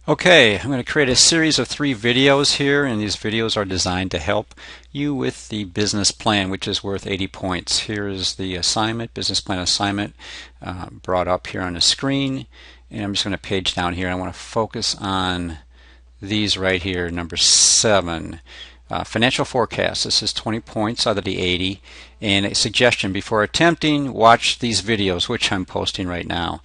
Okay, I'm going to create a series of 3 videos here, and these videos are designed to help you with the business plan, which is worth 80 points. Here is the assignment, business plan assignment, brought up here on the screen, and I'm just going to page down here. I want to focus on these right here, number 7. Financial forecast. This is 20 points out of the 80. And a suggestion, before attempting, watch these videos, which I'm posting right now.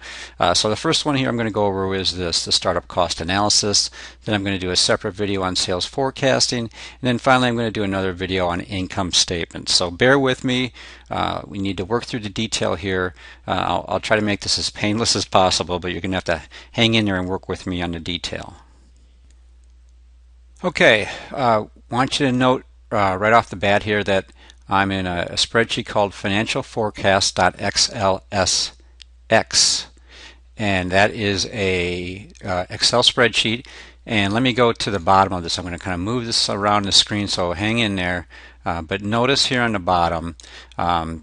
So the first one here I'm going to go over is this, the startup cost analysis. Then I'm going to do a separate video on sales forecasting. And then finally I'm going to do another video on income statements. So bear with me. We need to work through the detail here. I'll try to make this as painless as possible, but you're going to have to hang in there and work with me on the detail. Okay, want you to note right off the bat here that I'm in a spreadsheet called financialforecast.xlsx, and that is a Excel spreadsheet. And let me go to the bottom of this. I'm going to kind of move this around the screen, so hang in there. But notice here on the bottom,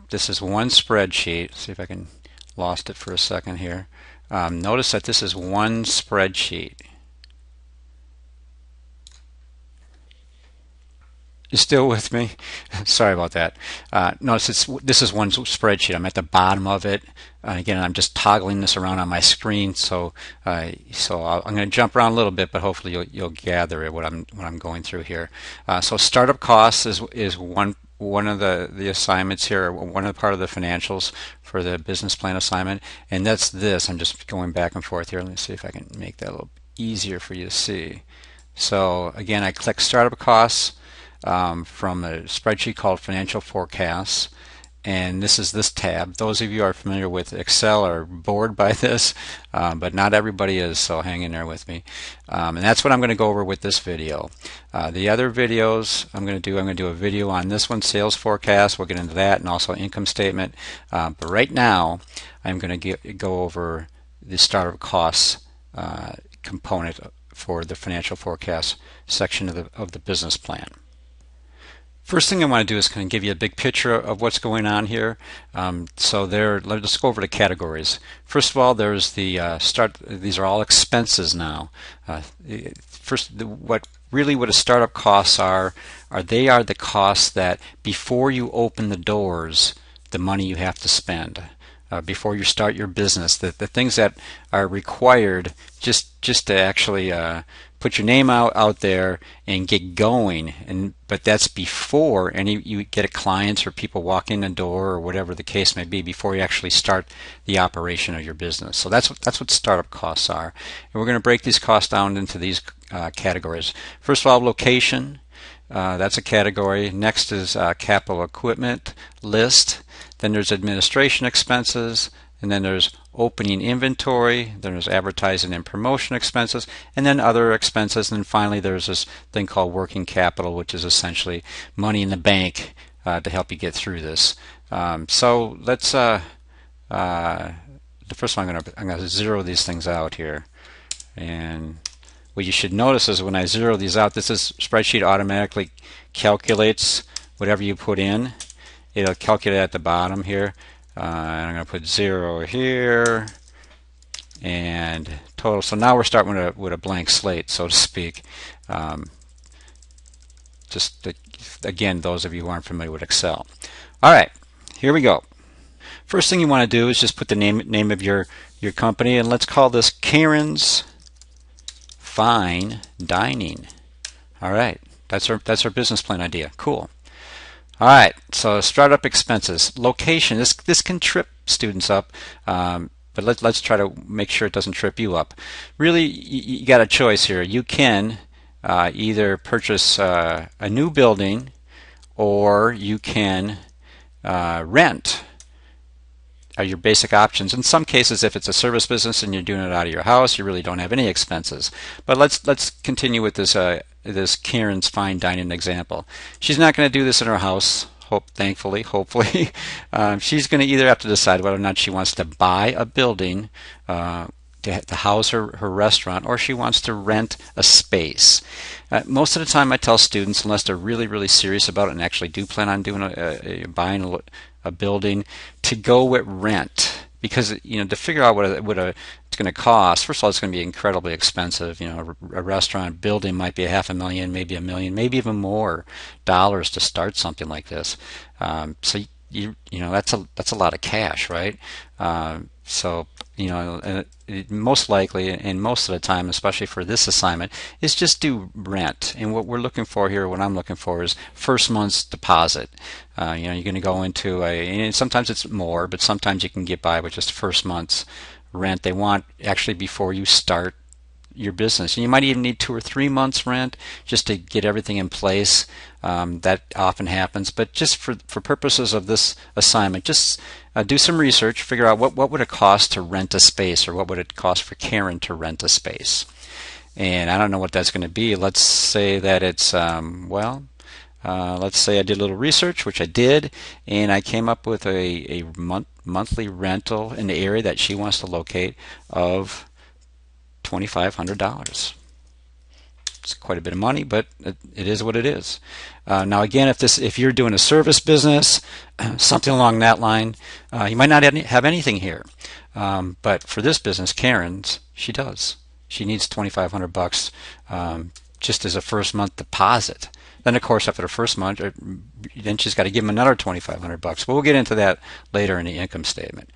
this is one spreadsheet. Let's see if I can lost it for a second here. Notice that this is one spreadsheet. You still with me? Sorry about that. Notice this is one spreadsheet. I'm at the bottom of it. Again, I'm just toggling this around on my screen, so I'm going to jump around a little bit, but hopefully you'll gather what I'm going through here. So startup costs is one of the assignments here, one of the part of the financials for the business plan assignment, and that's this. I'm just going back and forth here. Let me see if I can make that a little easier for you to see. So again, I click startup costs. From a spreadsheet called Financial Forecasts, and this is this tab. Those of you who are familiar with Excel are bored by this, but not everybody is, so hang in there with me. And that's what I'm going to go over with this video. The other videos I'm going to do a video on this one, sales forecast. We'll get into that, and also income statement. But right now I'm going to go over the startup costs component for the financial forecast section of the business plan. First thing I want to do is kind of give you a big picture of what's going on here. Let's go over the categories. First of all, there's the these are all expenses now. What a startup costs are the costs that before you open the doors, the money you have to spend. Before you start your business, the things that are required just to actually put your name out there and get going, but that's before you get a client or people walk in the door or whatever the case may be, before you actually start the operation of your business. So that's what startup costs are, and we're going to break these costs down into these categories. First of all, location. That's a category. Next is capital equipment list. Then there's administration expenses, and then there's opening inventory, then there's advertising and promotion expenses, and then other expenses, and then finally there's this thing called working capital, which is essentially money in the bank to help you get through this. So let's the first one I'm going to zero these things out here, and what you should notice is when I zero these out, this spreadsheet automatically calculates whatever you put in. It'll calculate at the bottom here. And I'm going to put 0 here and total. So now we're starting with a blank slate, so to speak. Again, those of you who aren't familiar with Excel. All right, here we go. First thing you want to do is just put the name of your company, and let's call this Karen's Fine Dining. All right, that's our business plan idea. Cool. All right, so startup expenses. Location, this can trip students up, but let's try to make sure it doesn't trip you up. Really, you got a choice here. You can either purchase a new building, or you can rent. Are your basic options. In some cases, if it's a service business and you're doing it out of your house, you really don't have any expenses. But let's continue with this Karen's Fine Dining example. She's not going to do this in her house, hopefully. She's going to either have to decide whether or not she wants to buy a building to house her restaurant, or she wants to rent a space. Most of the time I tell students, unless they're really serious about it and actually do plan on doing buying a building, to go with rent. because to figure out it's going to cost. First of all, it's going to be incredibly expensive. A restaurant building might be $500,000, maybe $1 million, maybe even more dollars to start something like this. So that's a lot of cash, right? So most likely, and most of the time, especially for this assignment, is just do rent. And what we're looking for here, what I'm looking for, is first month's deposit. You're going to go into and sometimes it's more, but sometimes you can get by with just first month's rent. They want actually before you start your business. And you might even need 2 or 3 months rent just to get everything in place. That often happens, but just for purposes of this assignment, just do some research, figure out what would it cost to rent a space, or what would it cost for Karen to rent a space. And I don't know what that's going to be. Let's say that it's let's say I did a little research, which I did, and I came up with a monthly rental in the area that she wants to locate of $2,500. It's quite a bit of money, but it is what it is. Now, again, if you're doing a service business, something along that line, you might not have anything here. But for this business, Karen's, she does. She needs $2,500 just as a first month deposit. Then, of course, after the first month, then she's got to give them another $2,500. But we'll get into that later in the income statement.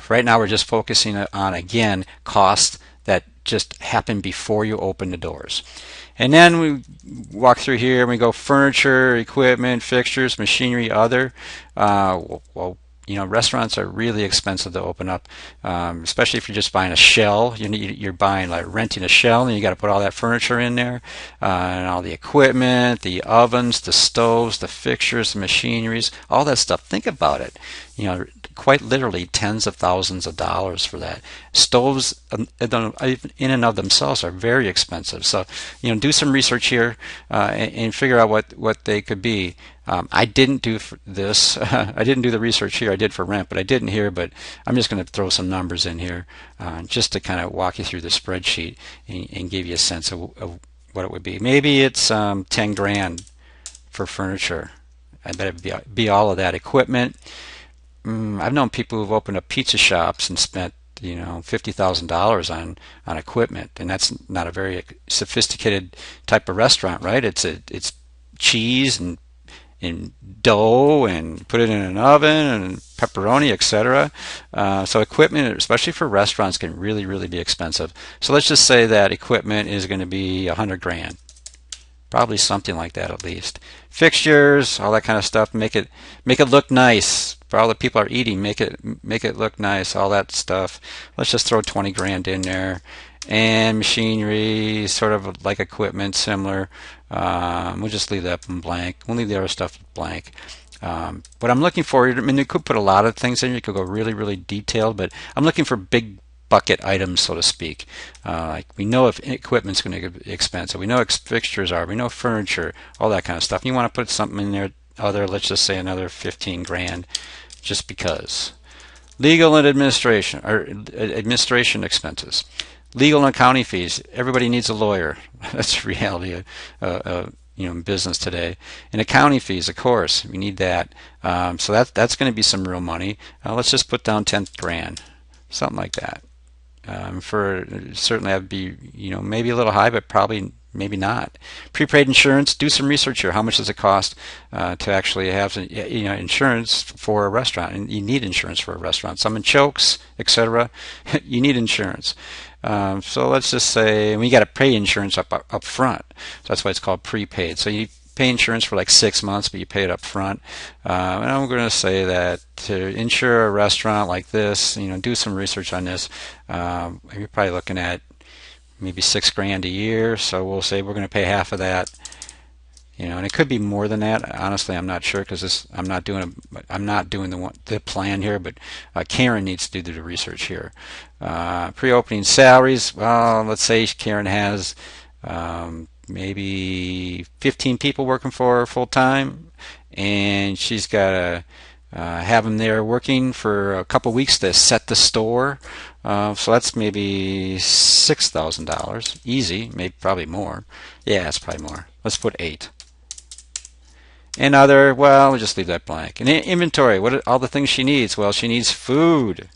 Right now, we're just focusing on, again, costs that just happen before you open the doors. And then we walk through here and we go furniture, equipment, fixtures, machinery, other. Restaurants are really expensive to open up, especially if you're just buying a shell. You're buying, like, renting a shell, and you got to put all that furniture in there, and all the equipment, the ovens, the stoves, the fixtures, the machineries, all that stuff. Think about it. Quite literally tens of thousands of dollars for that. Stoves in and of themselves are very expensive. So, do some research here and figure out what they could be. I didn't do this. I didn't do the research here. I did for rent, but I didn't here. But I'm just going to throw some numbers in here just to kind of walk you through the spreadsheet and give you a sense of what it would be. Maybe it's 10 grand for furniture. I bet it would be all of that. Equipment. I've known people who've opened up pizza shops and spent $50,000 on equipment, and that's not a very sophisticated type of restaurant, right? It's cheese and dough, and put it in an oven, and pepperoni, etc. So equipment, especially for restaurants, can really, really be expensive. So let's just say that equipment is going to be 100 grand. Probably something like that at least. Fixtures, all that kind of stuff. Make it look nice. For all the people are eating, make it look nice. All that stuff. Let's just throw 20 grand in there. And machinery, sort of like equipment, similar. We'll just leave that blank. We'll leave the other stuff blank. What I'm looking for, I mean, you could put a lot of things in. You could go really, really detailed, but I'm looking for big bucket items, so to speak. Like, we know if equipment's going to be expensive. We know fixtures are. We know furniture, all that kind of stuff. You want to put something in there, let's just say another 15 grand, just because. Legal and administration expenses. Legal and accounting fees. Everybody needs a lawyer. That's the reality of business today. And accounting fees, of course, we need that. So that's going to be some real money. Let's just put down 10 grand, something like that. Certainly that'd be maybe a little high, but probably maybe not. Prepaid insurance. Do some research here. How much does it cost to actually have insurance for a restaurant? And you need insurance for a restaurant. Someone chokes, etc. You need insurance. So let's just say we got to pay insurance up front. So that's why it's called prepaid. So you pay insurance for like 6 months, but you pay it up front. And I'm going to say that to insure a restaurant like this, do some research on this. You're probably looking at maybe 6 grand a year. So we'll say we're going to pay half of that. And it could be more than that. Honestly, I'm not sure, because I'm not doing the plan here. But Karen needs to do the research here. Pre-opening salaries. Well, let's say Karen has maybe 15 people working for her full time, and she's got to have them there working for a couple weeks to set the store. So that's maybe $6,000 easy. Maybe probably more. Yeah, it's probably more. Let's put 8. And we'll just leave that blank. And inventory, what are all the things she needs? Well, she needs food.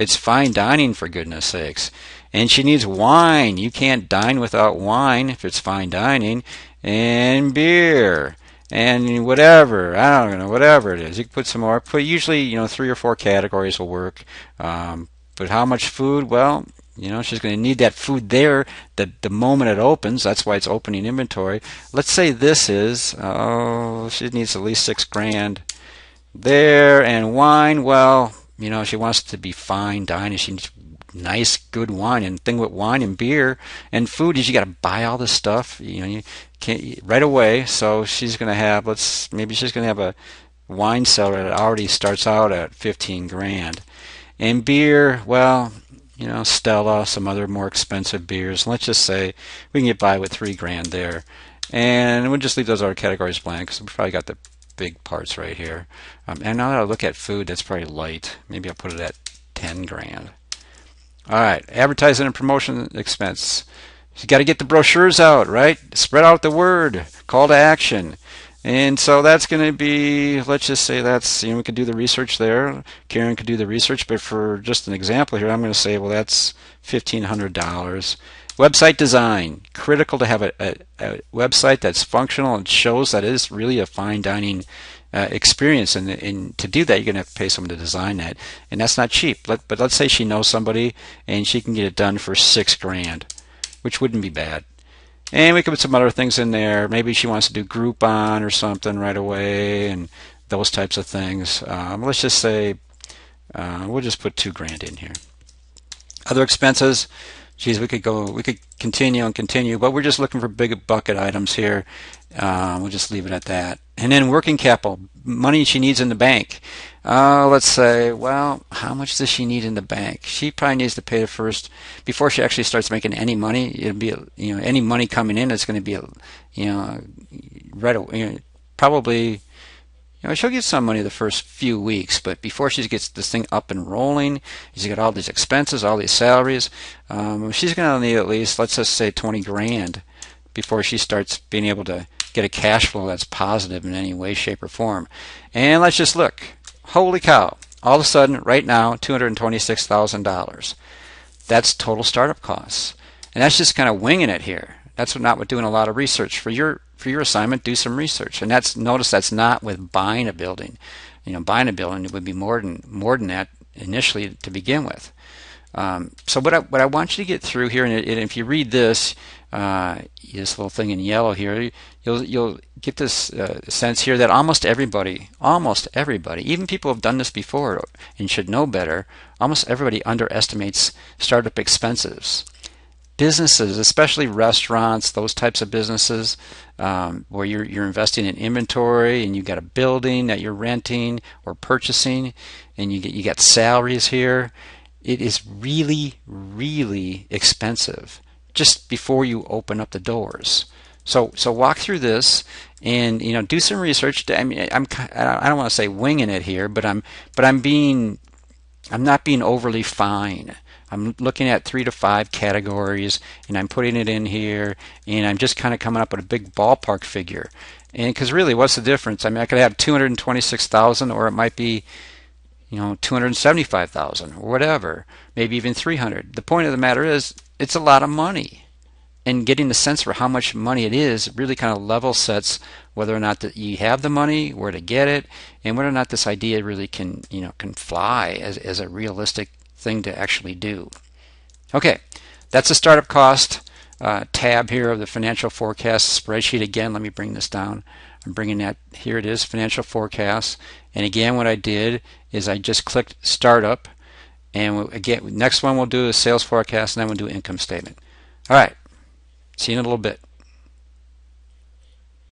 It's fine dining, for goodness sakes. And she needs wine. You can't dine without wine if it's fine dining. And beer. And whatever, I don't know, whatever it is. You can put some more. Put usually, 3 or 4 categories will work. But how much food? Well, she's going to need that food there the moment it opens. That's why it's opening inventory. Let's say this is, she needs at least $6,000 there. And wine, well, she wants to be fine dining. She needs nice, good wine. And the thing with wine and beer and food is you got to buy all this stuff. You can't right away. So she's going to have, maybe she's going to have a wine cellar that already starts out at $15,000. And beer, well, Stella, some other more expensive beers. Let's just say we can get by with $3,000 there. And we'll just leave those other categories blank because we probably got the big parts right here. And now that I look at food, that's probably light. Maybe I'll put it at $10,000. All right, advertising and promotion expense. You got to get the brochures out, right? Spread out the word. Call to action. And so that's going to be, let's just say that's, we could do the research there. Karen could do the research, but for just an example here, I'm going to say, well, that's $1,500. Website design. Critical to have a website that's functional and shows that it is really a fine dining experience. And to do that, you're going to have to pay someone to design that. And that's not cheap. But let's say she knows somebody and she can get it done for $6,000, which wouldn't be bad. And we could put some other things in there. Maybe she wants to do Groupon or something right away and those types of things. Let's just say we'll just put $2,000 in here. Other expenses, geez, we could continue and continue, but we're just looking for big bucket items here. We'll just leave it at that. And then working capital, money she needs in the bank. Let's say, well, how much does she need in the bank? She probably needs to pay the first before she actually starts making any money. It'll be, any money coming in. It's going to be, right away. Probably, she'll get some money the first few weeks, but before she gets this thing up and rolling, she's got all these expenses, all these salaries. She's going to need at least, let's just say, $20,000 before she starts being able to get a cash flow that's positive in any way, shape, or form. And let's just look. Holy cow. All of a sudden, right now, $226,000. That's total startup costs. And that's just kind of winging it here. That's not doing a lot of research. For your assignment, do some research. And notice that's not with buying a building. Buying a building, it would be more than that initially to begin with. So what I want you to get through here, and if you read this little thing in yellow here, you'll get this sense here that almost everybody, even people who have done this before and should know better, almost everybody underestimates startup expenses. Businesses, especially restaurants, those types of businesses, where you're investing in inventory and you've got a building that you're renting or purchasing, and you get salaries here. It is really, really expensive just before you open up the doors. So walk through this and do some research. I mean, I don't want to say winging it here, but I'm not being overly fine. I'm looking at 3 to 5 categories and I'm putting it in here, and I'm just kind of coming up with a big ballpark figure. And because really, what's the difference? I mean, I could have 226,000, or it might be 275,000 or whatever, maybe even 300. The point of the matter is, it's a lot of money, and getting the sense for how much money it is really kind of level sets whether or not that you have the money, where to get it, and whether or not this idea really can fly as a realistic thing to actually do. Okay, that's the startup cost tab here of the financial forecast spreadsheet. Again, let me bring this down. I'm bringing that, here it is, financial forecast. And again, what I did is I just clicked startup, and again, next one we'll do is sales forecast, and then we'll do income statement. All right, see you in a little bit.